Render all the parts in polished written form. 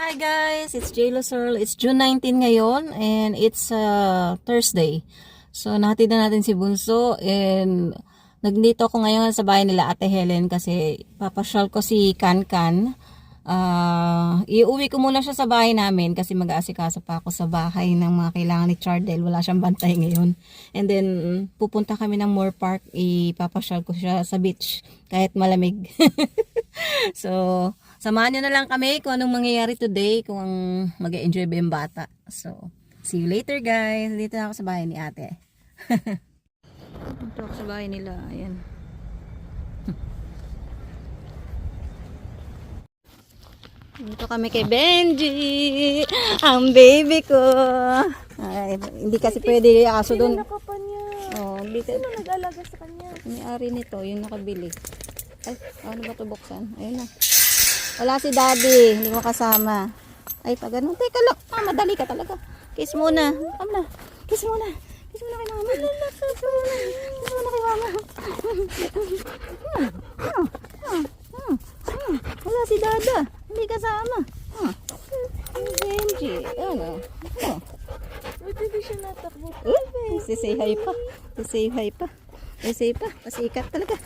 Hi guys, it's Jayla Searle. It's June 19 ngayon and it's Thursday. So nahatid na natin si Bunso and nagdito ako ngayon sa bahay nila Ate Helen kasi papasyal ko si Kankan. Iuwi ko muna siya sa bahay namin kasi mag-aasikaso pa ako sa bahay ng mga kailangan ni Chardel. Wala siyang bantay ngayon. And then pupunta kami ng Moore Park. Ipapasyal ko siya sa beach kahit malamig. So samahan nyo na lang kami kung anong mangyayari today, kung mag-enjoy ba yung bata. So, see you later guys. Dito na ako sa bahay ni ate. Dito ako sa bahay nila. Ayan. Dito kami kay Benji. Ang baby ko. Ay, hindi kasi pwede aso doon. Oh, hindi ka. Sino nag-alaga sa kanya? May-ari nito, yung nakabili. Ay, ano ba ito buksan? Ayun na. Wala si daddy, hindi mo kasama. Ay, pag ganun. Teka lang. Madali ka talaga. Kiss muna. Come na. Kiss muna. Kiss muna kay mama. Kiss muna. Kiss muna kay mama. Wala si dada. Hindi kasama. Benji. Ano? Ba't hindi siya natakbo? Say hi pa. Say hi pa. Say pa. Pasikat talaga.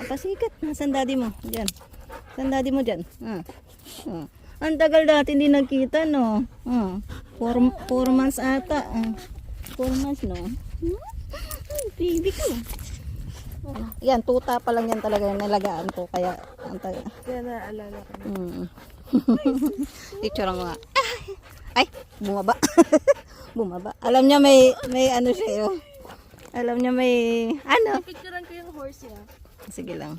Pasikat. Nasaan daddy mo? Diyan. Saan daddy mo dyan? Ang tagal dati hindi nagkita, no? 4 months ata. 4 months, no? Baby ko. Yan, tuta pa lang yan talaga yung nalagaan ko. Kaya, Kaya naalala ko. Picture nga. Ay, bumaba. Bumaba. Alam niya may ano siya yun. Alam niya may, ano? Picturean ko yung horse niya. Sige lang.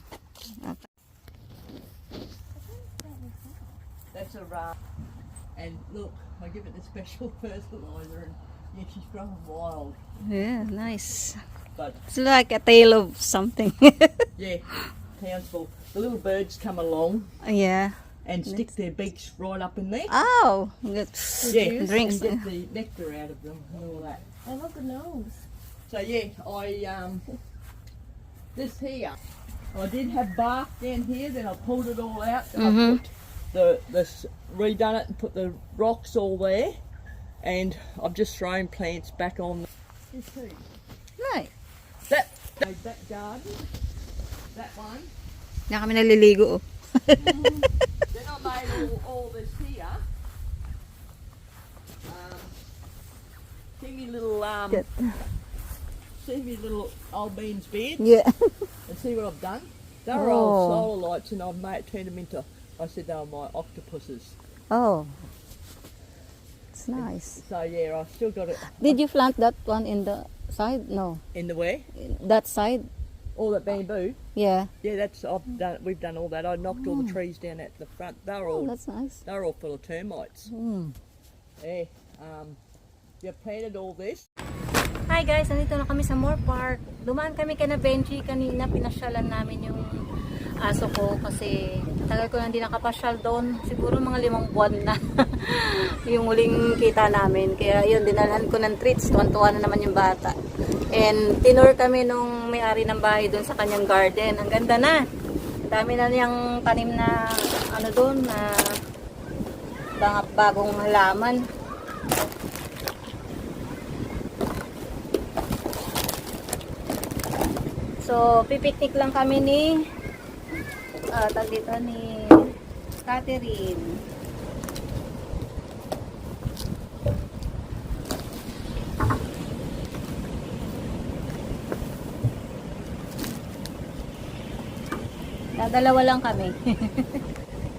That's a ram. And look, I give it a special fertilizer and yeah, she's growing wild. Yeah, nice. But It's like a tale of something. yeah, townsville. The little birds come along Yeah. and stick their beaks right up in there. Oh, good. Yeah, Drinks. and get the nectar out of them and all that. I love the nose. So yeah, this here, I did have bark down here, then I pulled it all out. I put redone it and put the rocks all there, and I've just thrown plants back on. This too. Nice. That garden, that one. Na kami naliligo. Then I made all this here. See me little Good. see me little old beans bed, Yeah. and see what I've done. They were Oh. old solar lights, and I've turned them into. I said they were my octopuses. Oh. It's nice. So yeah, I still got it Did you plant that one in the side? No. in the where That side? all that bamboo. Yeah. Yeah, that's I've done. We've done all that. I knocked all the trees down at the front. They were Oh, all that's nice. full of termites. Mm. Yeah. You planted all this. Hi guys, nandito na kami sa Moore Park. Dumaan kami kay na Benji kanina, pinasyalan namin yung aso ko kasi tagal ko na hindi nakapasyal doon. Siguro mga 5 buwan na yung huling kita namin. Kaya yun, dinalhan ko ng treats. Tuwan-tuwa na naman yung bata. And tinur kami nung may-ari ng bahay doon sa kanyang garden. Ang ganda na. Dami na niyang tanim na ano doon na bagong halaman. So, pipiknik lang kami ni tag dito ni Catherine. Dadalawa lang kami.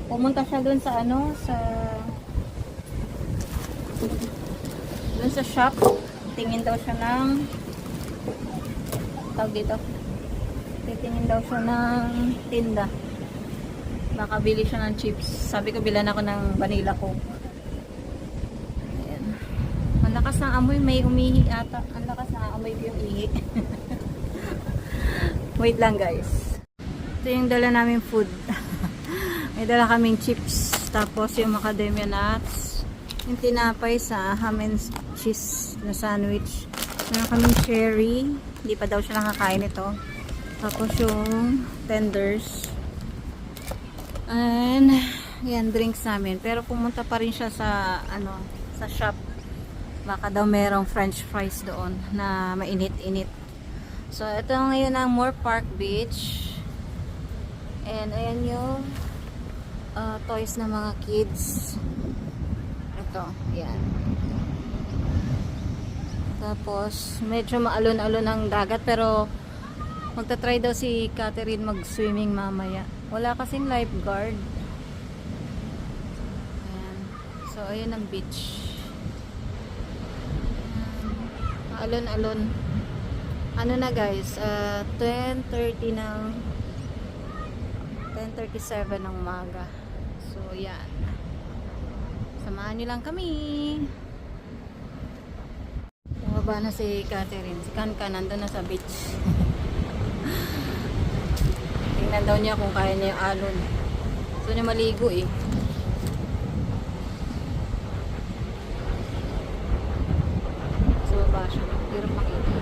Pumunta siya dun sa ano, dun sa shop. Tingin daw siya ng tawag dito. Titingin daw siya ng tinda. Nakabili siya ng chips. Sabi ko, bilan ako ng vanilla coke. Ayan. Ang lakas ng amoy. May umihi ata. Ang lakas ng amoy ko yung ihi. Wait lang guys. Ito yung dala namin food. May dala kaming chips. Tapos yung macadamia nuts. Yung tinapay sa ham and cheese na sandwich. Meron kaming cherry. Hindi pa daw siya nakakain ito. Tapos yung tenders. And yan, drinks namin. Pero pumunta pa rin siya sa, ano, sa shop. Baka daw merong french fries doon na mainit-init. So, ito ngayon ang Moore Park Beach. And, ayan yung toys ng mga kids. Ito, yan. Tapos, medyo maalon-alon ang dagat, pero magta-try daw si Catherine mag-swimming mamaya. Wala kasing lifeguard. Ayan. So, ayan ang beach. Alon-alon. Ano na guys, 10:30 ng 10:37 ng umaga. So, yan. Samahan nyo lang kami. Bumaba na si Catherine. Si Kankan nandun na sa beach. Tingnan daw niya kung kaya niya yung alon. Gusto niya maligo eh. Sa baba siya. Hirap makita.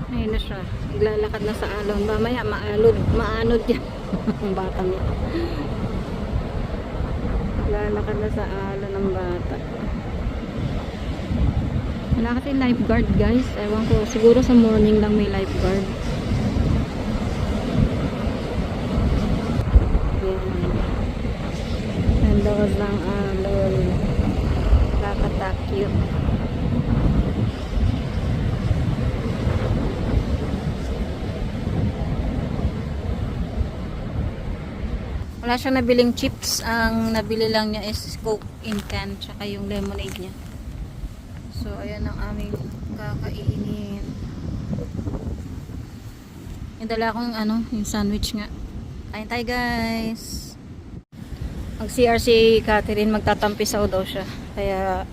Ayun na siya. Iglalakad na sa alon. Mamaya maanod yan. Ang bata niya. Lalakad na sa alon ng bata. Wala kasi lifeguard guys. Ewan ko. Siguro sa morning lang may lifeguard. And those lang alon. Kakatakyo. Wala siyang nabiling chips. Ang nabili lang niya is Coke in can tsaka yung lemonade niya. So, ayan ang aming kakainin. Yung dala kong ano, yung sandwich nga. Kain tayo guys. Mag CR si Catherine, magtatampisaw daw siya. Kaya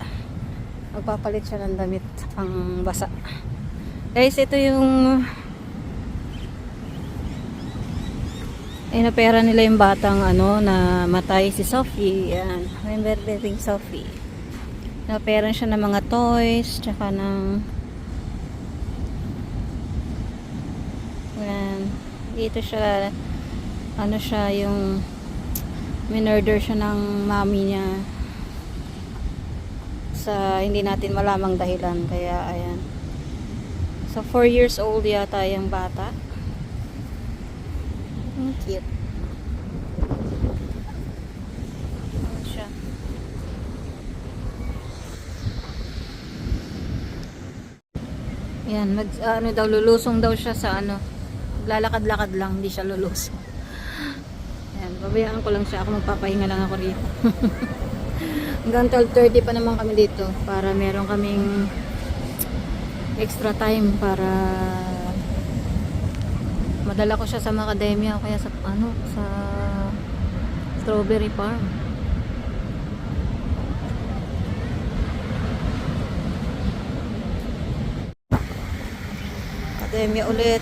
magpapalit siya ng damit pang basa. Guys, ito yung inopera nila yung batang ano na matay si Sophie. Yan. Remember dating Sophie. Inopera siya ng mga toys tsaka ng yan. Dito siya ano siya yung minurder siya ng mami niya sa hindi natin malamang dahilan. Kaya ayan. So 4 years old yata yung bata. Cute. Ano siya? Yan, ano daw, lulusong daw siya sa ano. Lalakad-lakad lang, hindi siya lulusong. Yan, babayaan ko lang siya. Ako magpapahinga lang ako rito. Hanggang 12:30 pa naman kami dito para meron kaming extra time para madala ko siya sa macadamia o kaya sa ano, sa strawberry farm. Macadamia ulit.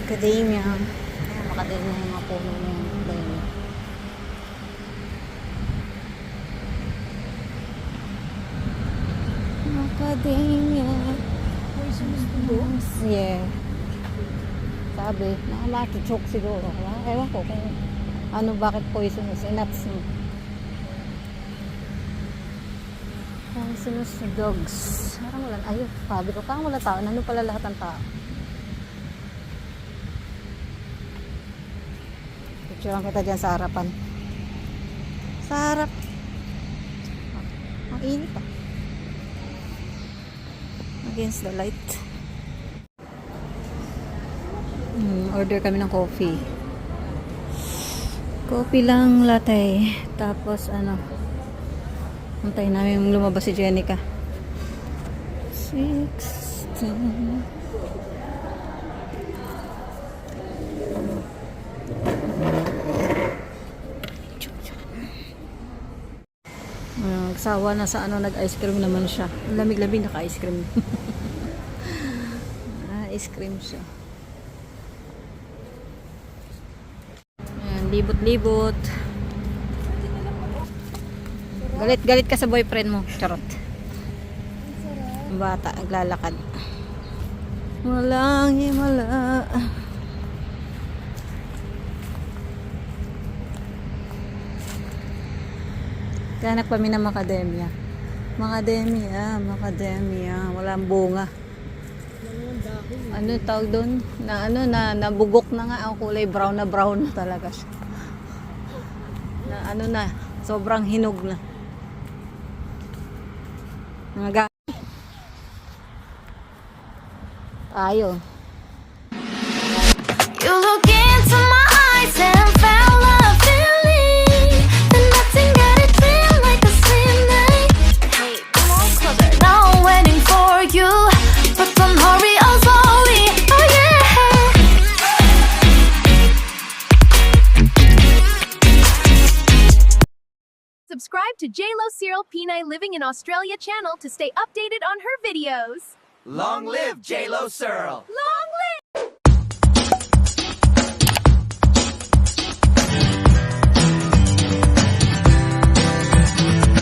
Macadamia. Ayan, macadamia yung mga puno ng macadamia. Macadamia. Yeah. Sabi, nakamachuchok siguro. Ewan ko kung ano, bakit poisonous. Nuts. Poisonous dogs. Parang wala, ayun, sabi ko, parang wala tao. Ano pala lahat ng tao? Picturean kita dyan sa harapan. Sa harap. Ang init pa. Against the light. Order kami ng coffee. Coffee lang, latte. Tapos ano, antayin namin lumabas si Jenica. 16. Nagsawa na sa ano, nag-ice cream naman siya. Lamig-lamig naka-ice cream. Ice cream siya. Libot-libot. Galit-galit ka sa boyfriend mo. Charot. Ang bata, naglalakad. Walang himala. Kanak kami ng macadamia. Macadamia. Walang bunga. Ano tawag doon? Na nabugok na nga ang kulay brown na talaga siya. Sobrang hinog na. Tayo. You look into my eyes and found a feeling that nothing got it feel like a slim night. Hey, come on, closer. Now I'm waiting for you, but don't hurry, oh slowly. Oh yeah. Subscribe to JLo Cyril Pinay Living in Australia channel to stay updated on her videos. Long live J-Lo Searle!